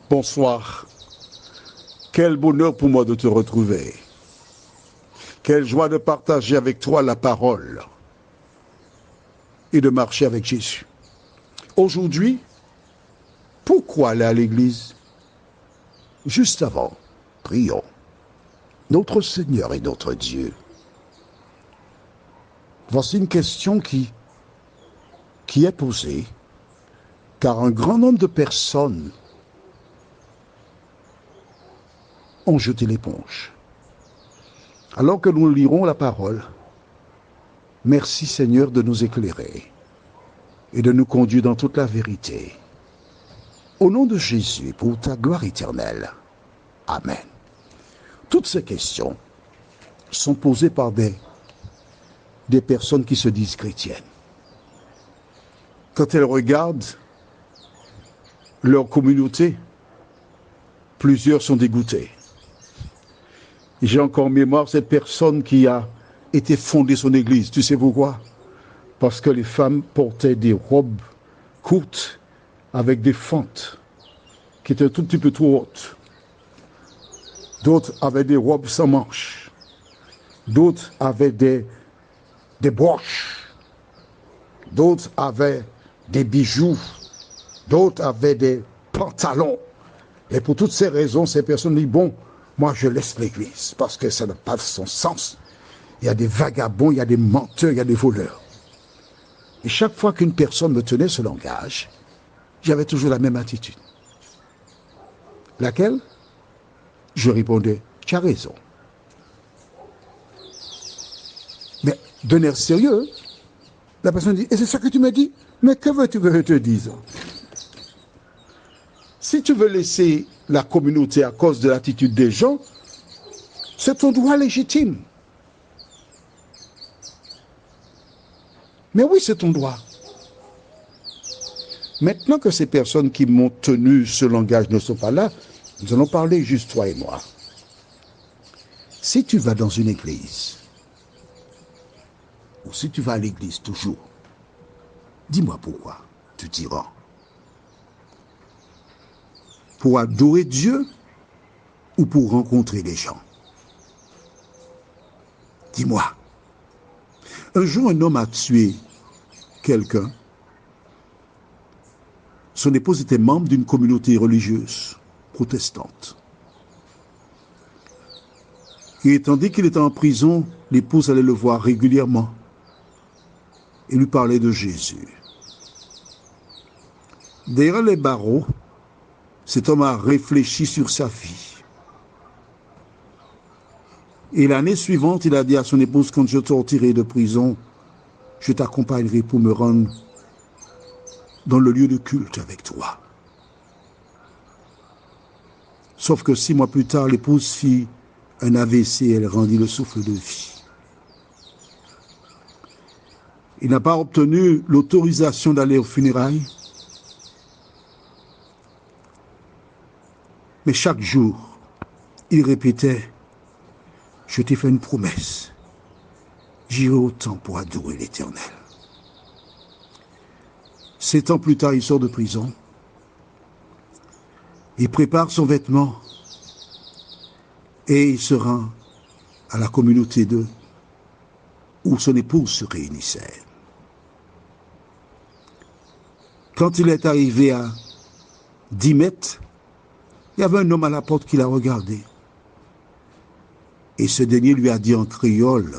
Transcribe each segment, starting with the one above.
Bonsoir. Quel bonheur pour moi de te retrouver. Quelle joie de partager avec toi la parole et de marcher avec Jésus. Aujourd'hui, pourquoi aller à l'église? Juste avant, prions. Notre Seigneur et notre Dieu. Voici une question qui est posée, car un grand nombre de personnes ont jeté l'éponge. Alors que nous lirons la parole, merci Seigneur de nous éclairer et de nous conduire dans toute la vérité. Au nom de Jésus, pour ta gloire éternelle. Amen. Toutes ces questions sont posées par des personnes qui se disent chrétiennes. Quand elles regardent leur communauté, plusieurs sont dégoûtés. J'ai encore en mémoire cette personne qui a été fondée son église. Tu sais pourquoi? Parce que les femmes portaient des robes courtes avec des fentes qui étaient un tout petit peu trop hautes. D'autres avaient des robes sans manches. D'autres avaient des broches. D'autres avaient des bijoux. D'autres avaient des pantalons. Et pour toutes ces raisons, ces personnes disent, bon, moi je laisse l'église parce que ça n'a pas son sens. Il y a des vagabonds, il y a des menteurs, il y a des voleurs. Et chaque fois qu'une personne me tenait ce langage, j'avais toujours la même attitude. Laquelle? Je répondais, tu as raison. Mais d'un air sérieux, la personne dit, et c'est ça que tu m'as dit? Mais que veux-tu que je te dise? Si tu veux laisser la communauté à cause de l'attitude des gens, c'est ton droit légitime. Mais oui, c'est ton droit. Maintenant que ces personnes qui m'ont tenu ce langage ne sont pas là, nous allons parler juste toi et moi. Si tu vas dans une église, ou si tu vas à l'église toujours, dis-moi pourquoi, tu diras. Pour adorer Dieu ou pour rencontrer les gens? Dis-moi. Un jour, un homme a tué quelqu'un. Son épouse était membre d'une communauté religieuse protestante. Et tandis qu'il était en prison, l'épouse allait le voir régulièrement et lui parlait de Jésus. Derrière les barreaux, cet homme a réfléchi sur sa vie. Et l'année suivante, il a dit à son épouse, quand je sortirai de prison, je t'accompagnerai pour me rendre dans le lieu de culte avec toi. Sauf que 6 mois plus tard, l'épouse fit un AVC et elle rendit le souffle de vie. Il n'a pas obtenu l'autorisation d'aller aux funérailles. Mais chaque jour, il répétait, je t'ai fait une promesse. J'irai au temple pour adorer l'Éternel. 7 ans plus tard, il sort de prison. Il prépare son vêtement et il se rend à la communauté où son épouse se réunissait. Quand il est arrivé à 10 mètres, il y avait un homme à la porte qui l'a regardé. Et ce dernier lui a dit en créole,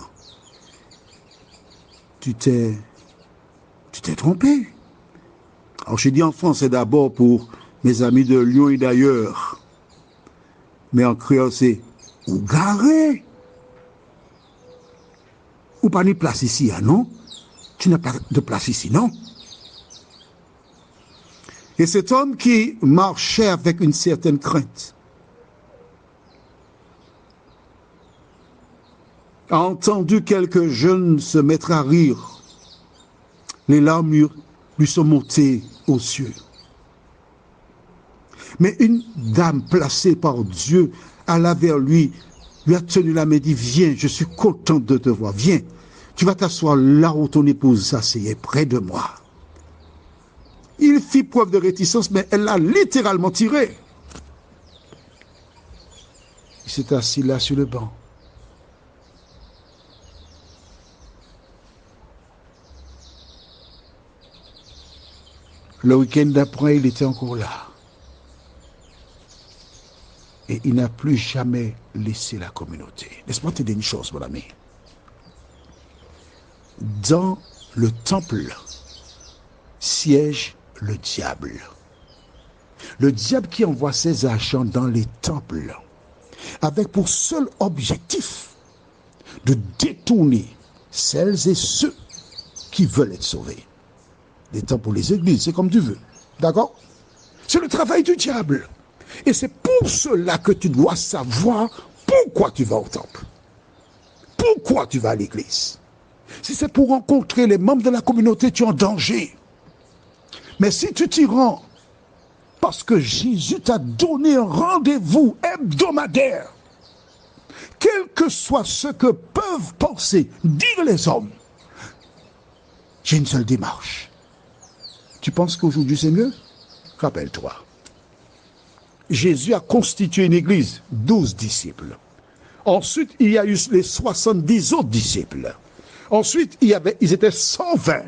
tu t'es trompé. Alors j'ai dit en français d'abord pour mes amis de Lyon et d'ailleurs. Mais en créole c'est ou garé. Ou pas ni place ici, ah non? Tu n'as pas de place ici, non? Et cet homme qui marchait avec une certaine crainte a entendu quelques jeunes se mettre à rire. Les larmes lui sont montées aux yeux. Mais une dame placée par Dieu alla vers lui a tenu la main et dit, viens, je suis content de te voir, viens. Tu vas t'asseoir là où ton épouse s'asseyait, près de moi. Il fit preuve de réticence, mais elle l'a littéralement tiré. Il s'est assis là sur le banc. Le week-end d'après, il était encore là. Et il n'a plus jamais laissé la communauté. Laisse-moi te dire une chose, mon ami. Dans le temple siège le diable. Le diable qui envoie ses agents dans les temples avec pour seul objectif de détourner celles et ceux qui veulent être sauvés. Des temples pour les églises, c'est comme tu veux. D'accord? C'est le travail du diable. Et c'est pour cela que tu dois savoir pourquoi tu vas au temple. Pourquoi tu vas à l'église. Si c'est pour rencontrer les membres de la communauté, tu es en danger. Mais si tu t'y rends parce que Jésus t'a donné un rendez-vous hebdomadaire, quel que soit ce que peuvent penser, dire les hommes, j'ai une seule démarche. Tu penses qu'aujourd'hui c'est mieux? Rappelle-toi. Jésus a constitué une église, 12 disciples. Ensuite, il y a eu les 70 autres disciples. Ensuite, ils étaient 120.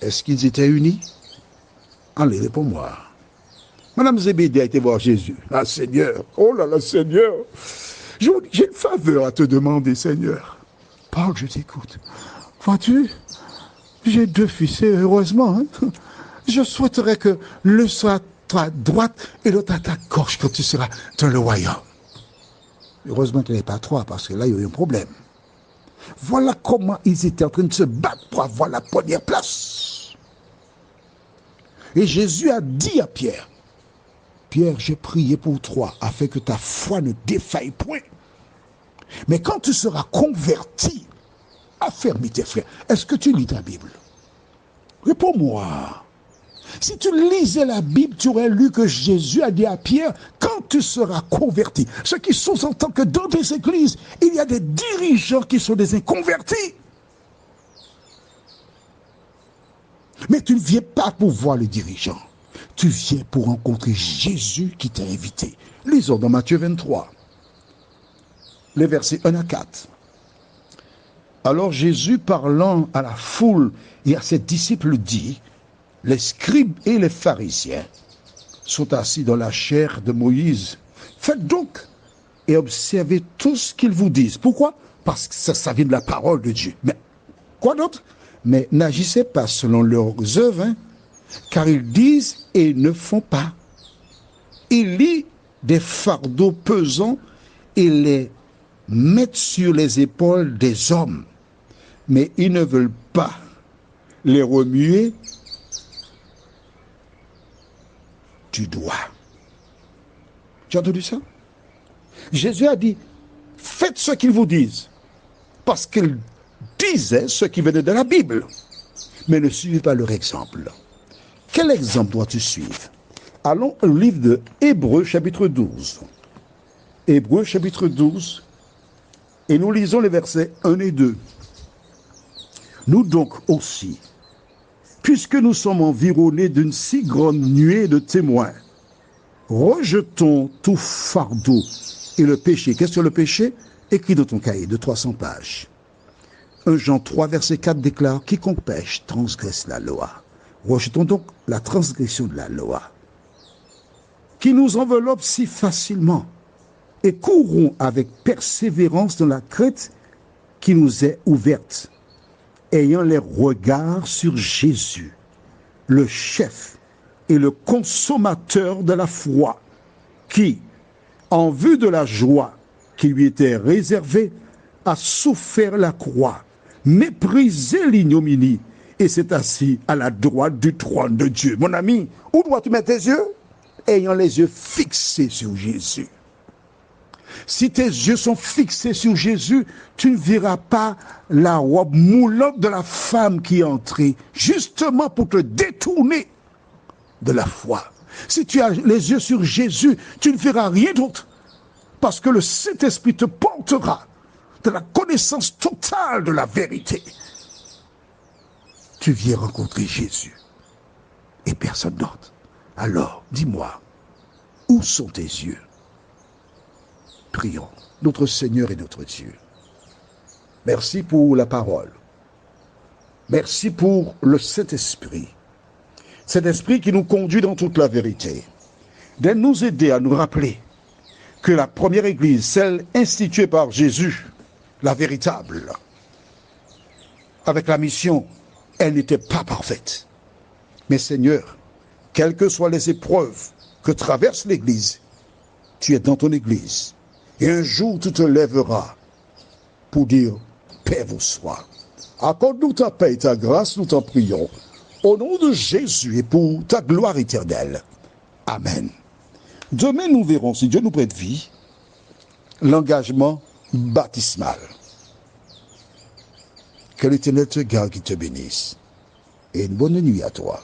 Est-ce qu'ils étaient unis? Allez, réponds-moi. Madame Zébédée a été voir Jésus. Ah, Seigneur, oh là là, Seigneur, j'ai une faveur à te demander, Seigneur. Parle, je t'écoute. Vois-tu, j'ai 2 fils, et heureusement, hein, je souhaiterais que l'un soit à ta droite et l'autre à ta gauche quand tu seras dans le royaume. Heureusement qu'il n'y en avait pas 3, parce que là, il y a eu un problème. Voilà comment ils étaient en train de se battre pour avoir la première place. Et Jésus a dit à Pierre, Pierre, j'ai prié pour 3 afin que ta foi ne défaille point. Mais quand tu seras converti, affermis tes frères. Est-ce que tu lis ta Bible? Réponds-moi. Si tu lisais la Bible, tu aurais lu que Jésus a dit à Pierre, quand tu seras converti, ce qui sous-entend que dans des églises, il y a des dirigeants qui sont des inconvertis. Mais tu ne viens pas pour voir les dirigeants. Tu viens pour rencontrer Jésus qui t'a invité. Lisons dans Matthieu 23, les versets 1 à 4. Alors Jésus, parlant à la foule et à ses disciples, dit, les scribes et les pharisiens sont assis dans la chaire de Moïse. Faites donc et observez tout ce qu'ils vous disent. Pourquoi? Parce que ça vient de la parole de Dieu. Mais quoi d'autre? Mais n'agissez pas selon leurs œuvres, hein, car ils disent et ne font pas. Ils lient des fardeaux pesants et les mettent sur les épaules des hommes, mais ils ne veulent pas les remuer du doigt. Tu as entendu ça? Jésus a dit, faites ce qu'ils vous disent, parce qu'ils disaient ce qui venait de la Bible, mais ne suivez pas leur exemple. Quel exemple dois-tu suivre? Allons au livre de Hébreux, chapitre 12. Hébreux, chapitre 12, et nous lisons les versets 1 et 2. Nous donc aussi, puisque nous sommes environnés d'une si grande nuée de témoins, rejetons tout fardeau et le péché. Qu'est-ce que le péché? Écris dans ton cahier de 300 pages. 1 Jean 3, verset 4 déclare, quiconque pêche transgresse la loi. Rejetons donc la transgression de la loi, qui nous enveloppe si facilement, et courons avec persévérance dans la crête qui nous est ouverte, ayant les regards sur Jésus, le chef et le consommateur de la foi, qui, en vue de la joie qui lui était réservée, a souffert la croix, méprisé l'ignominie, et s'est assis à la droite du trône de Dieu. Mon ami, où dois-tu mettre tes yeux? Ayant les yeux fixés sur Jésus. Si tes yeux sont fixés sur Jésus, tu ne verras pas la robe moulante de la femme qui est entrée, justement pour te détourner de la foi. Si tu as les yeux sur Jésus, tu ne verras rien d'autre, parce que le Saint-Esprit te portera de la connaissance totale de la vérité. Tu viens rencontrer Jésus et personne d'autre. Alors, dis-moi, où sont tes yeux? Prions. Notre Seigneur et notre Dieu, merci pour la parole. Merci pour le Saint-Esprit. Cet esprit qui nous conduit dans toute la vérité. De nous aider à nous rappeler que la première église, celle instituée par Jésus, la véritable, avec la mission, elle n'était pas parfaite. Mais Seigneur, quelles que soient les épreuves que traverse l'église, tu es dans ton église. Et un jour, tu te lèveras pour dire, paix vous soit. Accorde-nous ta paix et ta grâce, nous t'en prions. Au nom de Jésus et pour ta gloire éternelle. Amen. Demain, nous verrons, si Dieu nous prête vie, l'engagement baptismal. Que l'Éternel te garde, qui te bénisse. Et une bonne nuit à toi.